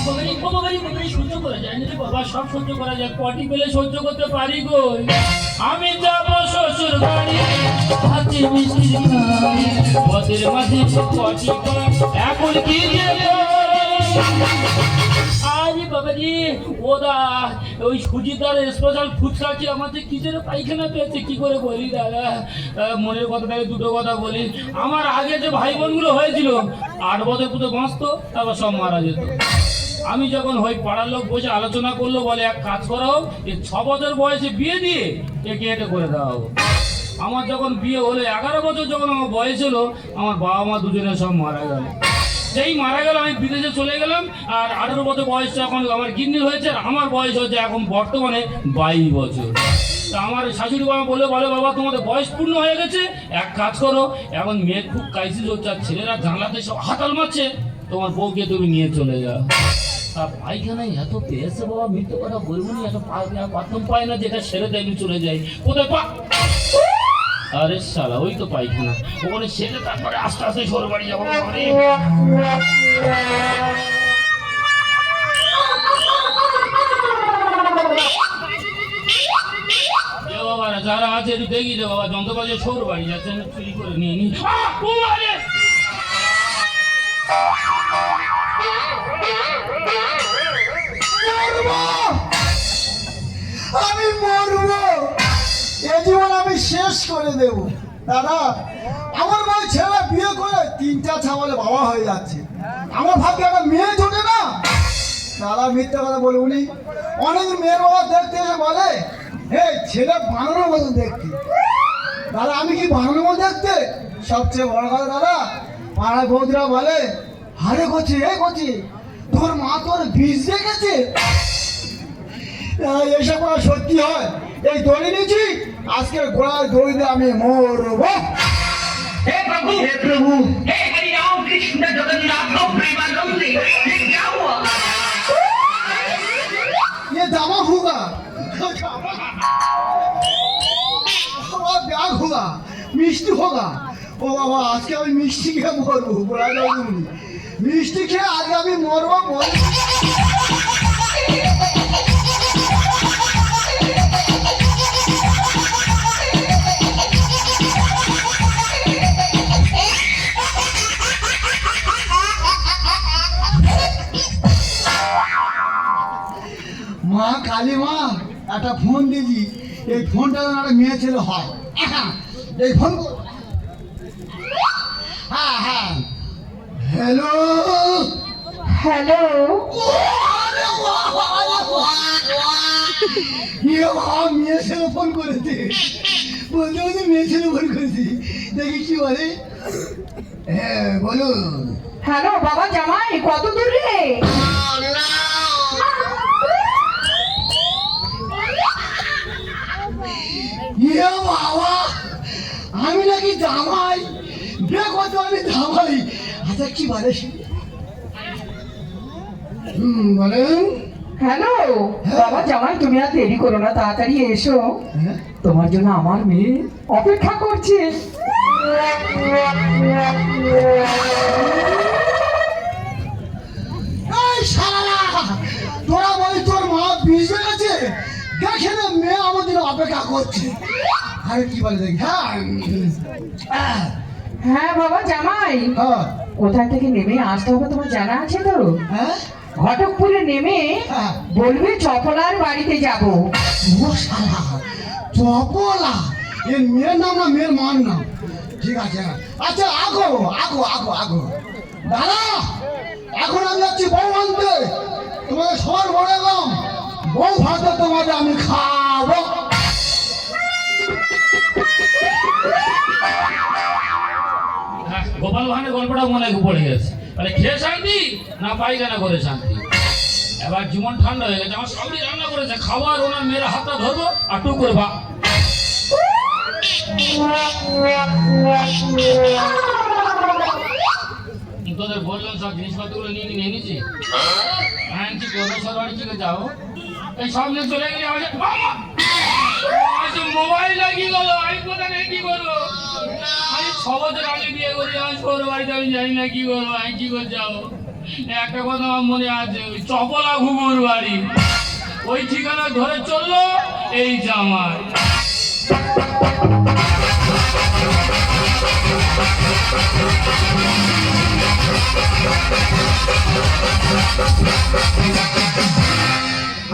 সহ্য করা যায় না রে বাবা, সব সহ্য করা যায়, পটি পেলে সহ্য করতে পারি গো। আমি যাব শ্বশুর বাড়ি, হাতে মিষ্টি খাই, পদের মাঝে পটি পাই, এখন কি যে আরে বাবা রে, ওদা ওই সুজিদার স্পেশাল ফুচকা কি আমাদের কি যেন পায়খানা পেয়েছে, কি করে বলি দাদা, মনের কথাটাকে দুটো কথা বলি। আমার আগে যে ভাই বোনগুলো হয়েছিল 8 বছর পুরো বাঁচতো, তারপর সব মারা যেত। আমি যখন ওই পাড়ার লোক বসে আলোচনা করলো, বলে এক কাজ করা হোক, 6 বছর বয়সে বিয়ে দিয়ে একে এটা করে দেওয়া হোক। আমার যখন বিয়ে হলো 11 বছর যখন আমার বয়স হলো, আমার বাবা মা দুজনে সব মারা গেল। যেই মারা গেল আমি বিদেশে চলে গেলাম, আর 18 বছর বয়সটা এখন আমার গিন্নির হয়েছে, আর আমার বয়স হচ্ছে এখন বর্তমানে 22 বছর। তা আমার শাশুড়ি বাবা বলে বাবা তোমাদের বয়স পূর্ণ হয়ে গেছে, এক কাজ করো, এখন মেয়ে খুব ক্রাইসিস হচ্ছে, আর ছেলেরা জানলাতে সব হাতাল মারছে, তোমার বউকে তুমি নিয়ে চলে যাও। তা পায়খানায় এত পেয়েছে বাবা, মৃত্যু কথা বলবো না, এত বাথরুম পায় না, যেটা সেরে দেয় আমি চলে যাই, কোথায় পা, আরে শালা ওই তো পায়খানা, ওখানে সেরে তারপরে আস্তে আস্তে শ্বশুর বাড়ি যাবো। বাবারা যারা আছে একটু দেখি যে বাবা যন্ত্রপাতি শ্বশুর বাড়ি যাচ্ছেন, চুরি করে নিয়ে নি। আমি মরবো, এ জীবন আমি শেষ করে দেব। দাদা, আমার মায়ের ছেলে বিয়ে করে 3টা ছাগলে বাবা হয়ে যাচ্ছে, আমার ভাগ্যে একটা মেয়ে জোটে না। দাদা মিথ্যা কথা বলবনি, অনেক মেয়ের বাবা দেখতে এসে বলে হে ছেলে বানানোর মতো দেখতে। দাদা আমি কি বানানোর মতো দেখতে? সবচেয়ে বড় কথা দাদা, পাড়ায় বৌদিরা বলে হারে করছি হে করছি, তোর মা তোর বীজ রেখেছে। এসব কথা সত্যি হয়, এই দড়ি নিয়েছি, আজকের গোড়ায় দড়িতে আমি মরবো। हे प्रभु, हे प्रभु, हे हरि राम कृष्ण जगन्नाथ प्रेमानंद, ये क्या हुआ? ये दामा होगा, ব্যাগ হোগা, মিষ্টি হোগা। ও বাবা আজকে আমি মিষ্টি খেয়ে মরবো, মিষ্টি খেয়ে আজকে আমি মরবো। মা কালী মা একটা ফোন দিয়েছি, এই ফোনটা যেন একটা মেয়ে ছেলে হয়। এই ফোন, হ্যাঁ হ্যাঁ, হ্যালো হ্যালো, মেয়ে ছেলে ফোন করেছে, বলতে বলতে মেয়ে ছেলে ফোন করেছি, দেখি কি বলে। হ্যাঁ বলুন। হ্যালো বাবা জামাই, কত দূরে? বাবা আমি নাকি জামাই, বিয়ে করতে আমি জামাই। আচ্ছা কি বলে বলেন। হ্যালো বাবা জামাই, তুমি আর দেরি করো না, তাড়াতাড়ি এসো, তোমার জন্য আমার মেয়ে অপেক্ষা করছে। এই শালা, তোরা বলি তোর মা বীজ গেছে, দেখে না মেয়ে আমাদের অপেক্ষা করছে। আরে কি বলে দেখি। হ্যাঁ হ্যাঁ বাবা জামাই, হ্যাঁ কোথা থেকে নেমে আসতে হবে তোমার জানা আছে তো? হ্যাঁ, ঘটকপুরে নেমে হ্যাঁ। বলবে চপলার বাড়িতে যাব। ও শালা, চপলা এর মেয়ের নাম না মেয়ের মার নাম? ঠিক আছে, আচ্ছা আগো আগো আগো আগো। দাদা এখন আমি যাচ্ছি বউ আনতে, তোমাদের সবার বলে এলাম বউ ভাতে তোমাদের আমি খাবো। গোপাল ভাঁড়ের গল্পটা মনে পড়ে গেছে, মানে খেয়ে শান্তি না পায়খানা করে শান্তি। এবার জীবন ঠান্ডা হয়ে গেছে, আমার স্বামী রান্না করেছে খাবার, ওনার মেয়ের হাতটা ধরবো আর টুক করে বা তোদের বললাম সব জিনিসপত্রগুলো নিয়ে নিয়েছি। হ্যাঁ কি করবো, সব বাড়ি থেকে যাও, এই সামনে চলে গেলে মোবাইল কি করলো, আমি কোথায় কি করবো, আমি 6 বছর আগে বিয়ে করি, আমার শ্বশুর বাড়িতে আমি জানি না কি করবো, আমি কি করে যাবো। একটা কথা আমার মনে আছে, ওই চপলা ঘুঘুর বাড়ি, ওই ঠিকানা ধরে চললো এই জামাই।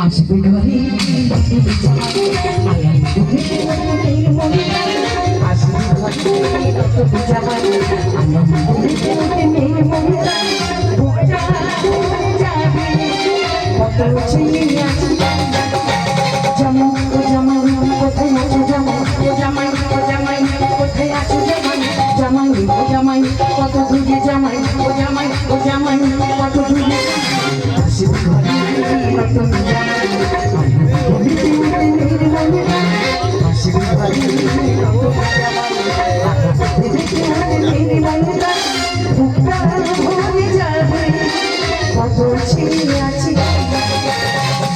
আসবে ঘরে আসবে ঘরে জামাই কত ছেলে আছে জামাই ও জামাই কোথায় আছো জামাই ও জামাই ও জামাই কোথায় আছো জামাই জামাই ও জামাই কত দূরে জামাই ও জামাই ও জামাই কত দূরে আসবে ঘরে নতুন জামাই আসবে ঘরে নতুন জামাই বুকটা ভরে যাবে কত ছেলে আছে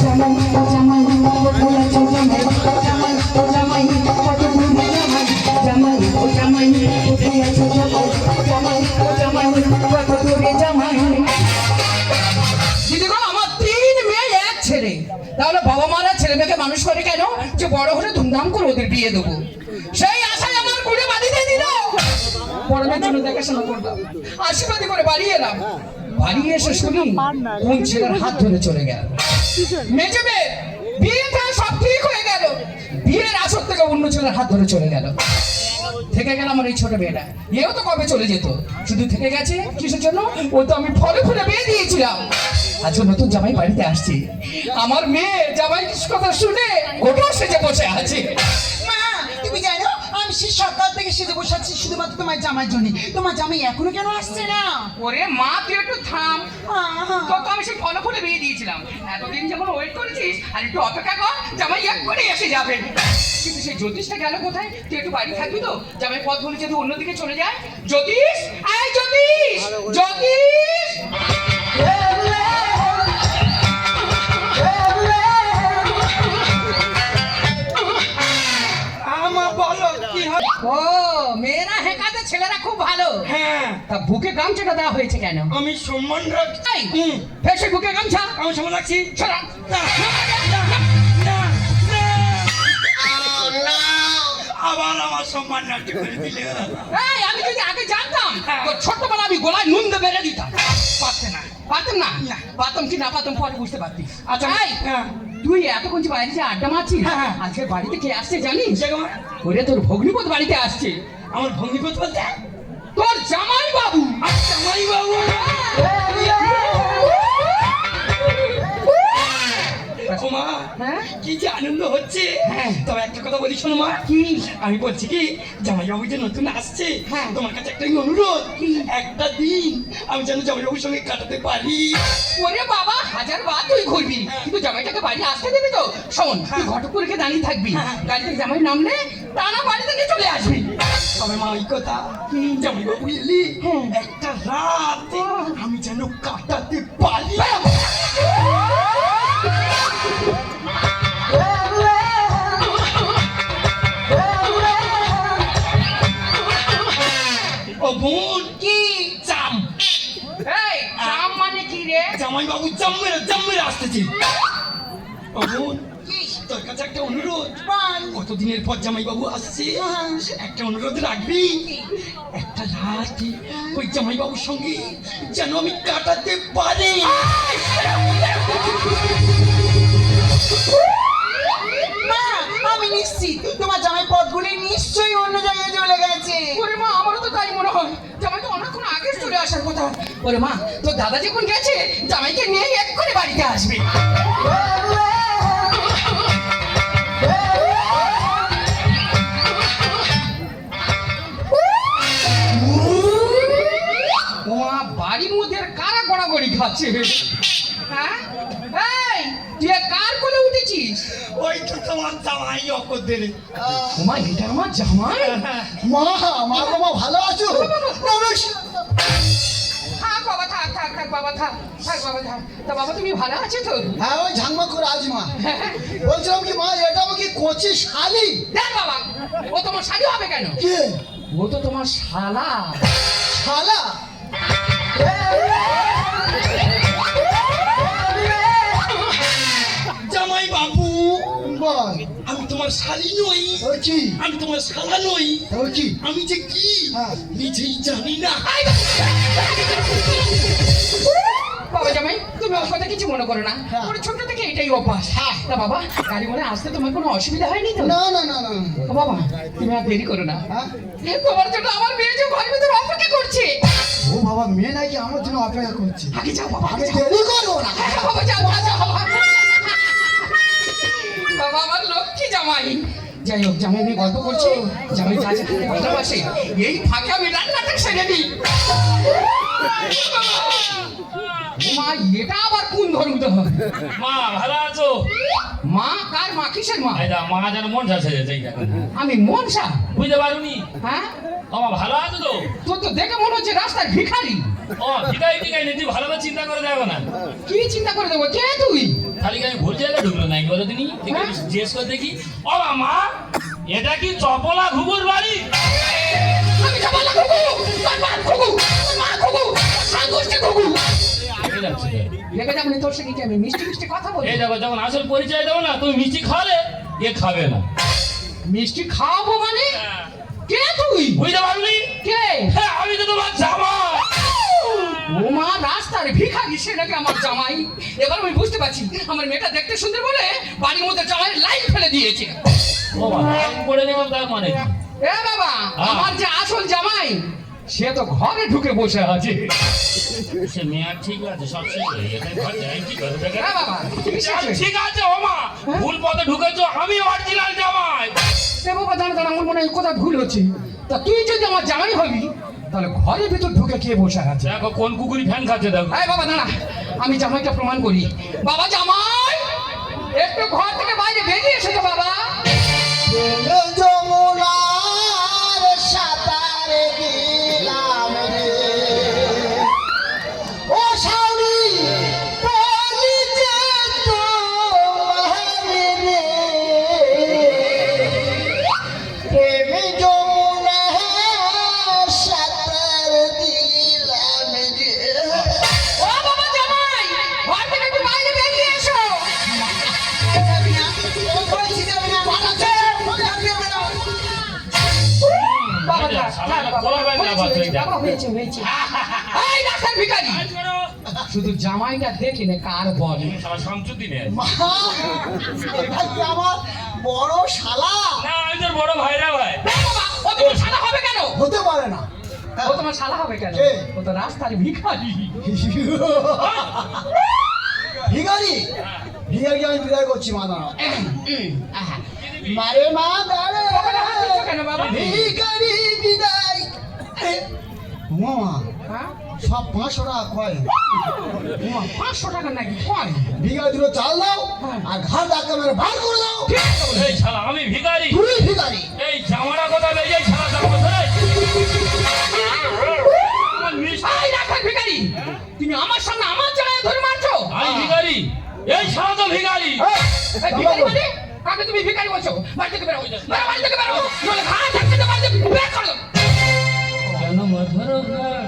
জামাই ও জামাই কোথায় আছো জামাই জামাই ও জামাই কত দূরে জামাই জামাই ও জামাই কোথায় আছো জামাই জামাই ও জামাই কত দূরে জামাই। দিদি গো, আমার 3 মেয়ে 1 ছেলে, তাহলে বাবা মারা ছেলে মেয়েকে মানুষ করে কেন? যে বড় হলে ধুমধাম করে ওদের বিয়ে দেবো, সেই আশায় আমার কুড়ে বাঁধিয়ে দিল। বড় মেয়ের জন্য দেখাশোনা করলাম, আশীর্বাদী করে বাড়ি এলাম। বাড়ি এসে শুনি কোন ছেলের হাত ধরে চলে গেল। মেজে মেয়ে বিয়েটা সব ঠিক হয়ে গেল, বিয়ের আসর থেকে অন্য ছেলের হাত ধরে চলে গেল। থেকে গেল আমার এই ছোট মেয়েটা, এও তো কবে চলে যেত, শুধু থেকে গেছে কিসের জন্য? ও তো আমি ফলে ফুলে বিয়ে দিয়েছিলাম। আজ নতুন জামাই বাড়িতে আসছে, আমার মেয়ে জামাই কথা শুনে ওটাও সেজে বসে আছে। মা, তুমি জানো আমি সে সকাল থেকে সেজে বসে আছি শুধুমাত্র তোমার জামার জন্য। তোমার জামাই এখনো কেন আসছে না? ওরে মা, তুই একটু থাম, আহা, তো আমি সেই ফলে ফুলে বিয়ে দিয়েছিলাম। এতদিন যখন ওয়েট করেছিস, আর একটু অপেক্ষা কর, জামাই এক করে এসে যাবে। কিন্তু সেই জ্যোতিষটা গেল কোথায়? তুই একটু বাড়ি থাকবি তো? জামাই পথ বলে যদি অন্যদিকে চলে যায়। জ্যোতিষ, এই জ্যোতিষ, জ্যোতিষ। আমা বলো কি হবে? ও, মেয়েরা হেঁকাতে, ছেলেরা খুব ভালো। হ্যাঁ, তা বুকে গামছাটা দেওয়া হয়েছে কেন? আমি সম্মান রাখছি। এই, ফের সেই বুকে গামছা। আমি সম্মান রাখছি। ছড়া। না, না, না, না। আবার আমার সম্মান নষ্ট করে দিলে। এই, আমি যদি আগে জানতাম, তো ছোট্টবেলা আমি গলায় নুন দিয়ে বেড়ে দিতাম। পারছে না। পারতাম না? না। পারতাম কি না পারতাম পরে বুঝতে পারতিস। আচ্ছা, এই, হ্যাঁ। তুই এতক্ষণ যে বাইরে যে আড্ডা মারছিস, হ্যাঁ, হ্যাঁ। আজকে বাড়িতে কে আসছে জানিস? যেমন ওরে তোর ভগ্নিপতি বাড়িতে আসছে, আমার ভঙ্গিপত বলতে তোর জামাই বাবু। জামাই বাবু। ও মা, হ্যাঁ? কি যে আনন্দ হচ্ছে। হ্যাঁ। তবে একটা কথা বলি শোনো মা, কি? আমি বলছি কি জামাইবাবু যে নতুন আসছে, হ্যাঁ। তোমার কাছে একটা অনুরোধ, একটা দিন আমি যেন জামাইবাবুর সঙ্গে কাটাতে পারি। ওরে বাবা, 1000 বার তুই ঘুরবি, কিন্তু জামাইটাকে বাড়ি আসতে দিবি তো? শোন, তুই ঘটকপুরকে দাঁড়িয়ে থাকবি, হ্যাঁ। গাড়ি থেকে জামাই নামলে টানা বাড়ি থেকে চলে আসবি। তবে মা ওই কথা, জামাইবাবু এলি একটা রাত আমি যেন কাটাতে পারি। ও বোন, কি? চাম এই, জাম মানে কি রে? জামাইবাবু জাম্মেরা আসতেছে। ও বোন, তোর কাছে একটা অনুরোধ। কতদিনের পর জামাইবাবু আসছে, একটা অনুরোধ রাখবি। একটা রাত ওই জামাইবাবুর সঙ্গে যেন আমি কাটাতে পারি। আমি নিশ্চিত তোমার জামাই পথগুলি নিশ্চয়ই অন্য জায়গায় চলে গেছে। ওরে মা, আমারও তো তাই মনে হয়, জামাই তো অনেকক্ষণ আগে চলে আসার কথা। ওরে মা, তোর দাদা যখন গেছে, জামাইকে নিয়ে এক্ষুনি বাড়িতে আসবে। ওমা, বাড়ির মধ্যে আর কারা গড়াগড়ি খাচ্ছে? হ্যাঁ? এই, তুই আর কার কোলে উঠেছিস? ওই তো তোমার জামাই অকর দিলে। ওমা, এটা আমার জামাই? মা, মা গো, মা ভালো আছো? থাক বাবা, থাক থাক থাক বাবা, থাক থাক বাবা, থাক। তা বাবা, তুমি ভালো আছো তো? হ্যাঁ, ওই ঝাংমা করে আজ মা। বলছিলাম কি মা, এটা আমাকে কচি শালি। দেখ বাবা, ও তোমার শালি হবে কেন? কে? ও তো তোমার শালা। শালা? জামাই বাবু বল আমি তোমার শালি নই, বলছি আমি তোমার শালা নই, বলছি আমি যে কি হ্যাঁ। নিজেই জানি না। বাবা জামাই তুমি ওর কথা কিছু মনে করো না, হ্যাঁ। ওর ছোট থেকে এটাই অভ্যাস। তা বাবা গাড়ি মনে আসতে তোমার কোনো অসুবিধা হয়নি তো? না না না না ও বাবা তুমি আর দেরি করো না, হ্যাঁ? তোমার জন্য আমার মেয়ে যে ঘরের ভিতরে অপেক্ষা করছে। ও বাবা মেয়ে নাকি আমার জন্য অপেক্ষা করছে, আগে যাও বাবা, আমি আগে যাও। দেরি করবো না। হ্যাঁ, বাবা যাও যাও, যাও বাবা। বাবা আমার লক্ষ্মী জামাই। যাই হোক জামাই নিয়ে গল্প করছি, জামাই যা যা খেতে ভালোবাসে এই ফাঁকে আমি রান্নাটা সেরে দিই। মা এটা আবার কোন ধরুন হয়? মা ভালো আছো? মা কার মা, কিসের মা? এই দা মা যেন মন যাচ্ছে এই দেখো। আমি মনসা। বুঝতে পারুনি? হ্যাঁ আমার ভালো আছো তো? তোর তো দেখে মনে হচ্ছে রাস্তার ভিখারি। ও ঠিকাই ঠিকাই নেই, তুই ভালোভাবে চিন্তা করে দেখো না। কি চিন্তা করে দেবো, কে তুই? খালি আমি ভুল জায়গায় ঢুকলো নাকি বলো তিনি? হ্যাঁ? জিজ্ঞেস করে দেখি। ও মা এটা কি চপলা ঘুঘুর বাড়ি? আমি যাবো না ঘুঘু, তোর মা ঘুঘু, তোর মা ঘুঘু, সাংঘর্ষে ঘুঘু। দেখে যাচ্ছে। দেখে যাবো না তোর সঙ্গে কি আমি মিষ্টি মিষ্টি কথা বলি? এই দেখো যখন আসল পরিচয় দেবো না তুমি মিষ্টি খাওয়ালে এ খাবে না। মিষ্টি খাওয়াবো মানে? কে তুই? বুঝতে পারলি? কে? হ্যাঁ আমি তো তোমার জামা। ও মা রাস্তার ভিখারি, সে নাকি আমার জামাই। এবার আমি বুঝতে পারছি আমার মেয়েটা দেখতে সুন্দর বলে বাড়ির মধ্যে জামাইয়ের লাইন ফেলে দিয়েছে। ও বাবা করে নিলাম তার মানে কি? এ বাবা আমার যে আসল জামাই সে তো ঘরে ঢুকে বসে আছে। সে মেয়ার ঠিক আছে সব ঠিক হয়ে গেছে ঘর যাই কি করবে দেখে? এ বাবা ঠিক আছে ও মা ভুল পথে ঢুকেছো, আমি অরিজিনাল জামাই। এ বাবা দাঁড়া দাঁড়া, আমার মনে হয় কোথাও ভুল হচ্ছে। তা তুই যদি আমার জামাই হবি তাহলে ঘরের ভিতর ঢুকে কে বসে আছে? দেখো কোন কুকুরি ফ্যান খাচ্ছে দেখো। এই বাবা দাঁড়া, আমি জামাইটা প্রমাণ করি। বাবা জামাই একটু ঘর থেকে বাইরে বেরিয়ে এসো তো বাবা। যমুনার সাঁতার দিলাম রে, ও শাওরি পরিচে তোমার রে, প্রেমে যমুনার সাঁতার দিলাম রে। ও বাবা জামাই ঘর থেকে একটু বাইরে বেরিয়ে এসো। বাবা এই যে, শালারা খোলা বাইরে আবার চলে যায়। বাবা হয়েছে হয়েছে। এই ডাক্তার ভিখারি শুধু জামাইটা দেখে নে কার বলে। সবার শামসুদ্দিন মা, এটা কি আমার বড় শালা? না আমি তোর বড় ভাইরা ভাই। বাবা ও তোমার শালা হবে কেন? হতে পারে না। ও তোমার শালা হবে কেন? কে? ও তো রাস্তার ভিখারি। ভিখারি ভিখারি আমি বিদায় করছি মা দাঁড়াও। আহা। মারে মা দাঁড়ে বাবা, হাত দিচ্ছ কেন বাবা? ভিখারি বিদায়। মামা হ্যাঁ? সব 500 টাকা কয়। ওমা, 500 টাকা নাকি কয়? ভিখারি দুটো চাল দাও আর ঘাট ধাক্কা মেরে বার করে দাও। এই শালা আমি ভিখারি। তুই ভিখারি। এই জামাটা কথা লেগে এই শালা জামা ধরে। আমার মিষ্টি এই ডাক্তার ভিখারি তুমি আমার সামনে আমার জামাই ধরে মারছো? আমি ভিখারি। এই শালা তো ভিখারি। এই ভিখারি মানে? কাকে তুমি ভিখারি বলছো? বাড়ি থেকে বেরো, বেরো, বাড়ি থেকে বেরো, নইলে ঘাট ধাক্কা দিয়ে বাড়ি থেকে বের করে দাও। কেন মধুর ঘর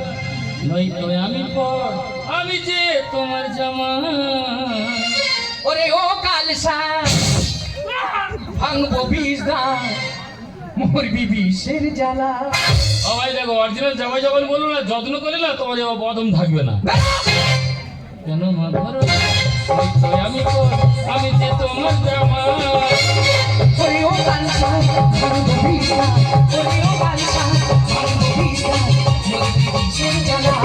নই তো আমি পর, আমি যে তোমার জামা। ওরে ও কালসা ভাঙবো বিষ দাঁত মরবি বিষের জ্বালা। ও ভাই দেখো অরিজিনাল জামাই যখন বললো না যত্ন করলে না তোমার জামা বদম থাকবে না। কেন মধুর নই তো আমি পর, আমি যে তোমার জামা। ওরে ও কালসা ভাঙবো বিষ দাঁত, ওরে ও কালসা ভাঙবো বিষ দাঁত মরবি বিষের জ্বালা।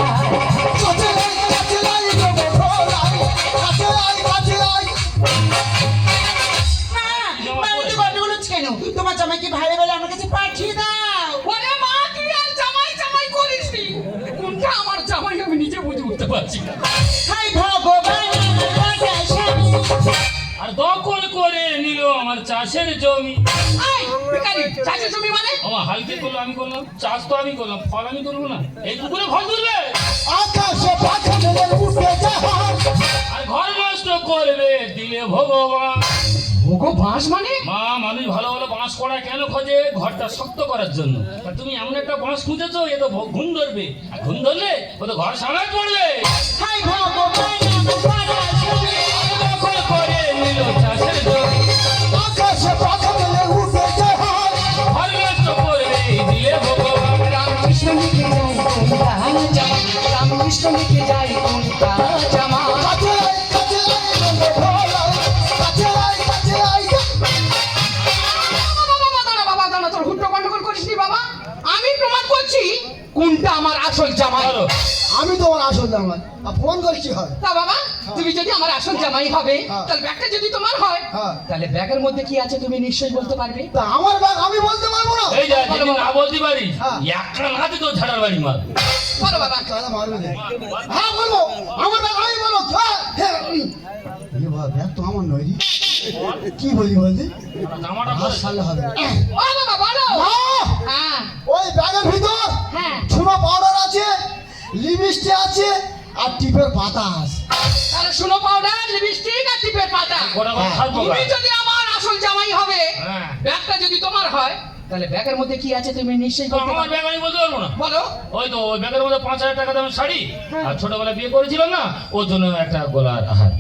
কাছে আয়, কাছে আয়, তবে ঘোর আয়, কাছে আয়, কাছে আয়। বাড়িতে গন্ডগোল হচ্ছে কেন? তোমার জামাইকে ভাইরে বলে আমার কাছে পাঠিয়ে দাও। ওরে মা তুই আর জামাই জামাই করিস নি। কোনটা আমার জামাই আমি নিজে বুঝে উঠতে পারছি না। হাই ভগবান আমার বাঁচা স্বামী। আর দখল করে নিল আমার চাষের জমি। এই ভিখারি চাষের জমি মানে? আমার হালকে করলো আমি করলাম, চাষ তো আমি করলাম, ফল আমি তুলবো না। এই পুকুরে ফল তুলবে আকাশে পাখা মেলে উঠে জাহাজ, আর ঘর নষ্ট করবে দিলে ভগবান। ওগো বাঁশ মানে মা, মানুষ ভালো ভালো বাঁশ করা কেন খোঁজে? ঘরটা শক্ত করার জন্য। আর তুমি এমন একটা বাঁশ খুঁজেছো, এ তো ঘুম ধরবে, আর ঘুম ধরলে ও তো ঘর সামনে পড়বে। হাই ভগবান আমার পাড়া শুনে। দখল করে নিল চাষের জমি, আকাশে পাখা মেলে উঠেছে হাত। ঘর নষ্ট করবে দিলে ভগবান। রামকৃষ্ণ লিখে যায় কোনটা জামা, রামকৃষ্ণ লিখে যায় কোনটা জামা। কাছে আয় রঙে ভোলা, কাছে আয় বাবা দাঁড়া, তোর হুট্টো গন্ডগোল করিস নি বাবা। আমি প্রমাণ করছি কোনটা আমার আসল জামাই। বলো। আমি তোমার আসল জামাই, আর ফোন করে কি হয়? তা বাবা, তুমি যদি আমার আসল জামাই হবে, হ্যাঁ। তাহলে ব্যাগটা যদি তোমার হয়, হ্যাঁ। তাহলে ব্যাগের মধ্যে কি আছে তুমি নিশ্চয়ই বলতে পারবে। তা আমার ব্যাগ আমি বলতে পারবো না? এই যা, যদি না বলতে পারিস, হ্যাঁ। একটা লাথি তো ঝাড়ার বাড়ি মার। বলো বাবা। তাহলে মারবে না। হ্যাঁ বলবো, আমার ব্যাগ আমি বলো। ব্যাগ তো আমার নয় রে। কি বলি বলছি? জামাটা আর সালে হবে না। ও বাবা বলো। মা, হ্যাঁ ওই ব্যাগের ভিতর হ্যাঁ। চুনো পাউডার আছে, লিপস্টিক আছে, আর টিপের পাতা আছে। তাহলে শুনো, পাউডার, লিপস্টিক আর টিপের পাতা। গোটা কথা থাকবো তুমি যদি আমার আসল জামাই হবে, হ্যাঁ। ব্যাগটা যদি তোমার হয়, তাহলে ব্যাগের মধ্যে কি আছে তুমি নিশ্চয়ই বলতে আমার পারবে। ব্যাগ আমি বলতে পারবো না। বলো। ওই তো ওই ব্যাগের মধ্যে 5,000 টাকা দামের শাড়ি, হ্যাঁ। আর ছোটবেলা বিয়ে করেছিলাম না, ওর জন্য একটা গলার হার।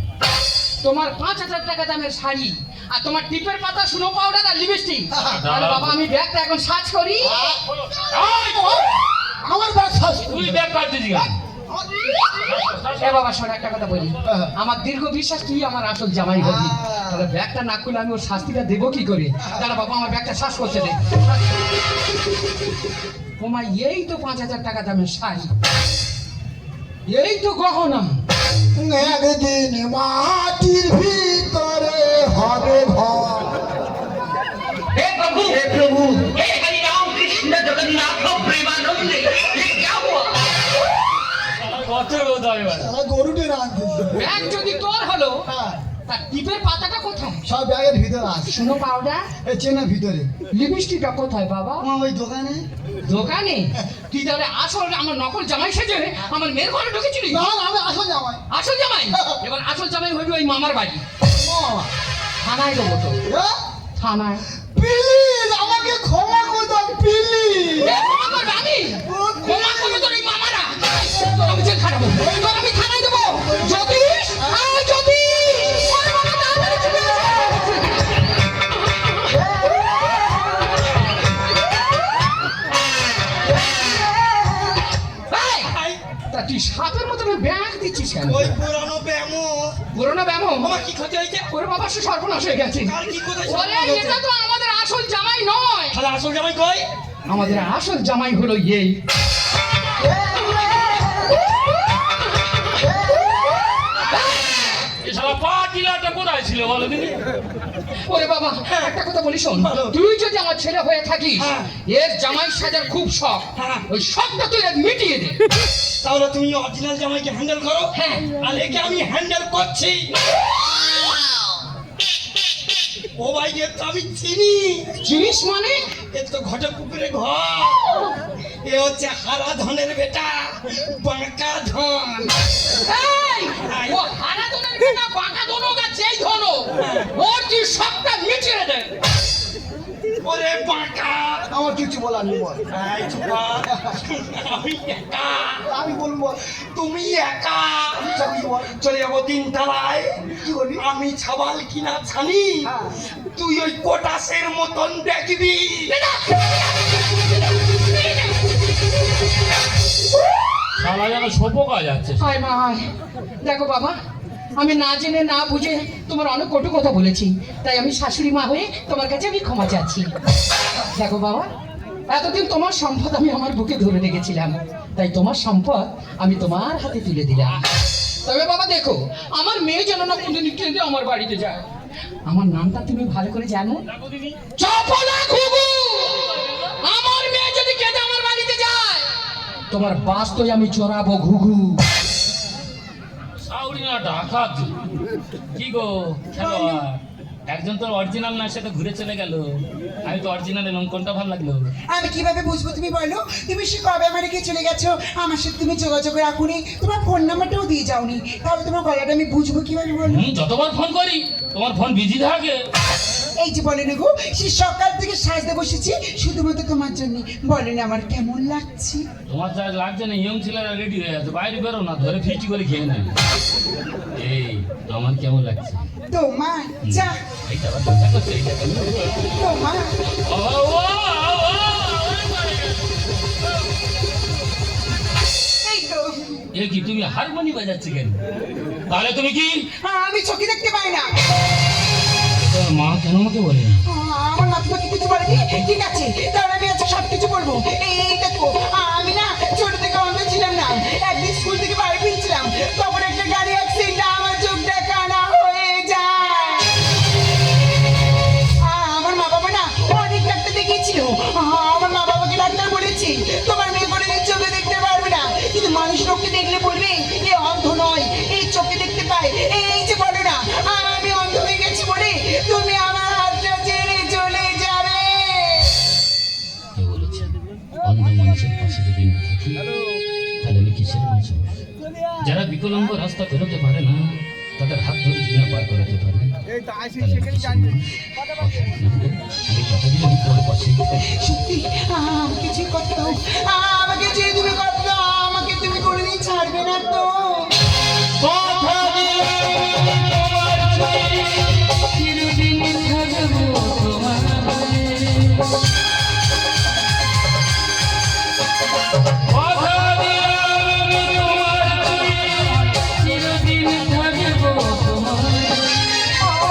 তোমার 5,000 টাকা দামের শাড়ি, আর তোমার টিপের পাতা, শুনো পাউডার আর লিপস্টিক। তাহলে বাবা আমি ব্যাগটা এখন সার্চ করি। আমার ব্যাগ শেষ। তুই ব্যাগ কাটছিস কেন? এ বাবা শোন, একটা কথা বলি। আমার দীর্ঘ বিশ্বাস তুই আমার আসল জামাই হবি। তাহলে ব্যাগটা না খুলে আমি ওর শাস্তিটা দেবো কি করে? দাঁড়া বাবা, আমার ব্যাগটা শ্বাস করতে দে। তোমার এই তো 5,000 টাকা দামের শাড়ি, এই তো গহনা। একদিন মাটির ভিতরে হবে ঘর। हे प्रभु, हे हरि राम कृष्ण जगन्नाथ प्रेमानंदे, ये क्या हुआ? কত রোদ হয় এবার? তারা গরুটে রাঁধতেছে। ব্যাগ যদি তোর হলো, হ্যাঁ, তার টিপের পাতাটা কোথায়? সব ব্যাগের ভিতরে আছে। শুনো পাউডার, এই চেনের ভিতরে। লিপস্টিকটা কোথায় বাবা? আমার ওই দোকানে। দোকানে? তুই তাহলে আসল আমার নকল জামাই সেজে আমার মেয়ের ঘরে ঢুকেছিলি? না না, আমি আসল জামাই। আসল জামাই? এবার আসল জামাই হইবে ওই মামার বাড়ি। মামা, থানায় দেবো তো, হ্যাঁ? থানায়। প্লিজ আমাকে ক্ষমা করে দাও, প্লিজ। এ, ক্ষমা করবে আমি? ক্ষমা করবে তোর এই মামারা? তোর আমি জেল খাটাবো, তোর আমি থানায় দেবো। জ্যোতিষ, জ্যোতিষ! ওরে বাবা, তাড়াতাড়ি চলে আয়। এই, তা তুই সাপের মতো ব্যাগ দিচ্ছিস কেন? ওই পুরানো ব্যামো পুরোনো ব্যামো? আমার কি ক্ষতি হয়েছে? ওরে বাবা, সে সর্বনাশ হয়ে গেছে। কার কি কোথায় ওরে, এটা তো আমাদের আসল জামাই নয়। তাহলে আসল জামাই কই? আমাদের আসল জামাই হলো এই। এ শালা পাটিলাটা কোথায় ছিল বলো দিদি? ওরে বাবা, একটা কথা বলি শোন, তুই যদি আমার ছেলে হয়ে থাকিস, এর জামাই সাজার খুব শখ, ওই শখটা তুই এর মিটিয়ে দে। তাহলে তুমি অরিজিনাল জামাইকে হ্যান্ডেল করো। হ্যাঁ। আর একে আমি হ্যান্ডেল করছি। ও ভাই, এ তো আমি চিনি। জিনিস মানে? এ তো ঘটে পুকুরে ঘর। এ হচ্ছে হারা ধনের বেটা, বাঁকা ধন। এই, ও হারাধনের বেটা, বাঁকা ধনক আর যেই ধনক, ওর তুই শখটা মিটিয়ে দে। ওরে বাঁকা, আমার কিছু বলার নেই, বল। এই চুপ কর। আমি একা, আমি বলবো, তুমি একা। চাকরি বল। চলে যাবো 3 তলায়। কি করবি? আমি ছাবাল কিনা ছানি, হ্যাঁ। তুই ওই কোটাসের মতন দেখবি। শালা যেন সোপো কাজ যাচ্ছে। হায় মা হায়। দেখো বাবা, আমি না জেনে না বুঝে তোমার অনেক কটু কথা বলেছি, তাই আমি শাশুড়ি মা হয়ে তোমার কাছে আমি ক্ষমা চাচ্ছি। দেখো বাবা, এতদিন তোমার সম্পদ আমি আমার বুকে ধরে রেখেছিলাম, তাই তোমার সম্পদ আমি তোমার হাতে তুলে দিলাম। তবে বাবা দেখো, আমার মেয়ে যেন না কোনদিন কেঁদে আমার বাড়িতে যায়। আমার নামটা তুমি ভালো করে জানো, চপলা ঘুঘু। আমার মেয়ে যদি কেঁদে আমার বাড়িতে যায়, তোমার বাস্তই আমি চড়াবো ঘুঘু। সাউরি না ডাকাত। কি গো খেলোয়াড়, একজন তো অরিজিনাল না, সে তো ঘুরে চলে গেল। আমি তো অরিজিনাল এলাম, কোনটা ভালো লাগলো? আমি কিভাবে বুঝবো তুমি বলো? তুমি সে কবে আমার রেখে চলে গেছো, আমার সাথে তুমি যোগাযোগ রাখুনি, তোমার ফোন নাম্বারটাও দিয়ে যাওনি, তাহলে তোমার গলাটা আমি বুঝবো কিভাবে বলো? যতবার ফোন করি তোমার ফোন বিজি থাকে। এই যে বলেন গো, সে সকাল থেকে সাজতে বসেছি শুধুমাত্র তোমার জন্য। বলেন আমার কেমন লাগছে? তোমার যা লাগছে না, ইয়ং ছেলেরা রেডি হয়ে আছে, বাইরে বেরো না, ধরে ফিস্টি করে খেয়ে নেবে। এই আমার কেমন লাগছে? তোমার যা এইটা আবার চিন্তা করছে, এইটা কেন? তোমার এই তো। এ কি তুমি হারমোনি বাজাচ্ছে কেন? তাহলে তুমি কি? আমি চোখে দেখতে পাই না। তোমার মা কেন আমাকে বলে? আমার মা তোমাকে কিছু বলেনি? ঠিক আছে, তাহলে আমি আজকে সব কিছু বলবো। এই দেখো, আমি না ছোট থেকে অন্ধ ছিলাম না। একদিন স্কুল থেকে বাড়ি ফিরছিলাম, তখন একটা গাড়ি অ্যাক্সিডেন্ট, আমার চোখটা কানা হয়ে যায়। আমার মা বাবা না অনেক ডাক্তার দেখিয়েছিল। আমার মা বাবাকে ডাক্তার বলেছি তোমার মেয়ে কোনোদিন চোখে দেখতে পারবে না, কিন্তু মানুষ লোককে দেখলে বলবে এ অন্ধ নয়, এই চোখে দেখতে পায়। এই যে বলো না আমি অন্ধ হয়ে গেছি বলে তুমি আমার হাতটা ছেড়ে চলে যাবে। কে বলেছে? অন্ধ মানুষের পাশে যদি না থাকি তাহলে আমি কিসের বাঁচব? যারা বিকলাঙ্গ রাস্তা বেরোতে পারে না, তাদের হাত ধরে জিনা পার করাতে পারে, তাহলে আমি কিসের মানুষ? আমি কথা দিলে আমি পরে পাশে সত্যি আমাকে যে কত দাও, আমাকে যে তুমি কত দাও, আমাকে তুমি কোনোদিন ছাড়বে না তো?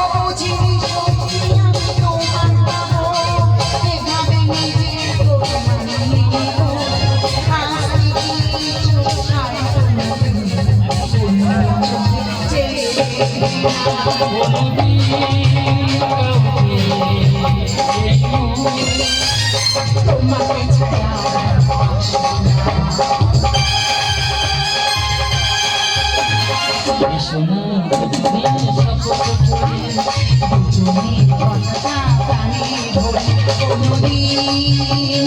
অবুঝিনি সত্যি আমি তোমার পাবো, এভাবে নিজের করে মানিয়ে নেবো। আজকে কিছু আর কোনোদিন চেয়ে তোমাকে ছাড়া দুজনের কথা প্রাণে ধরে কোনোদিন এই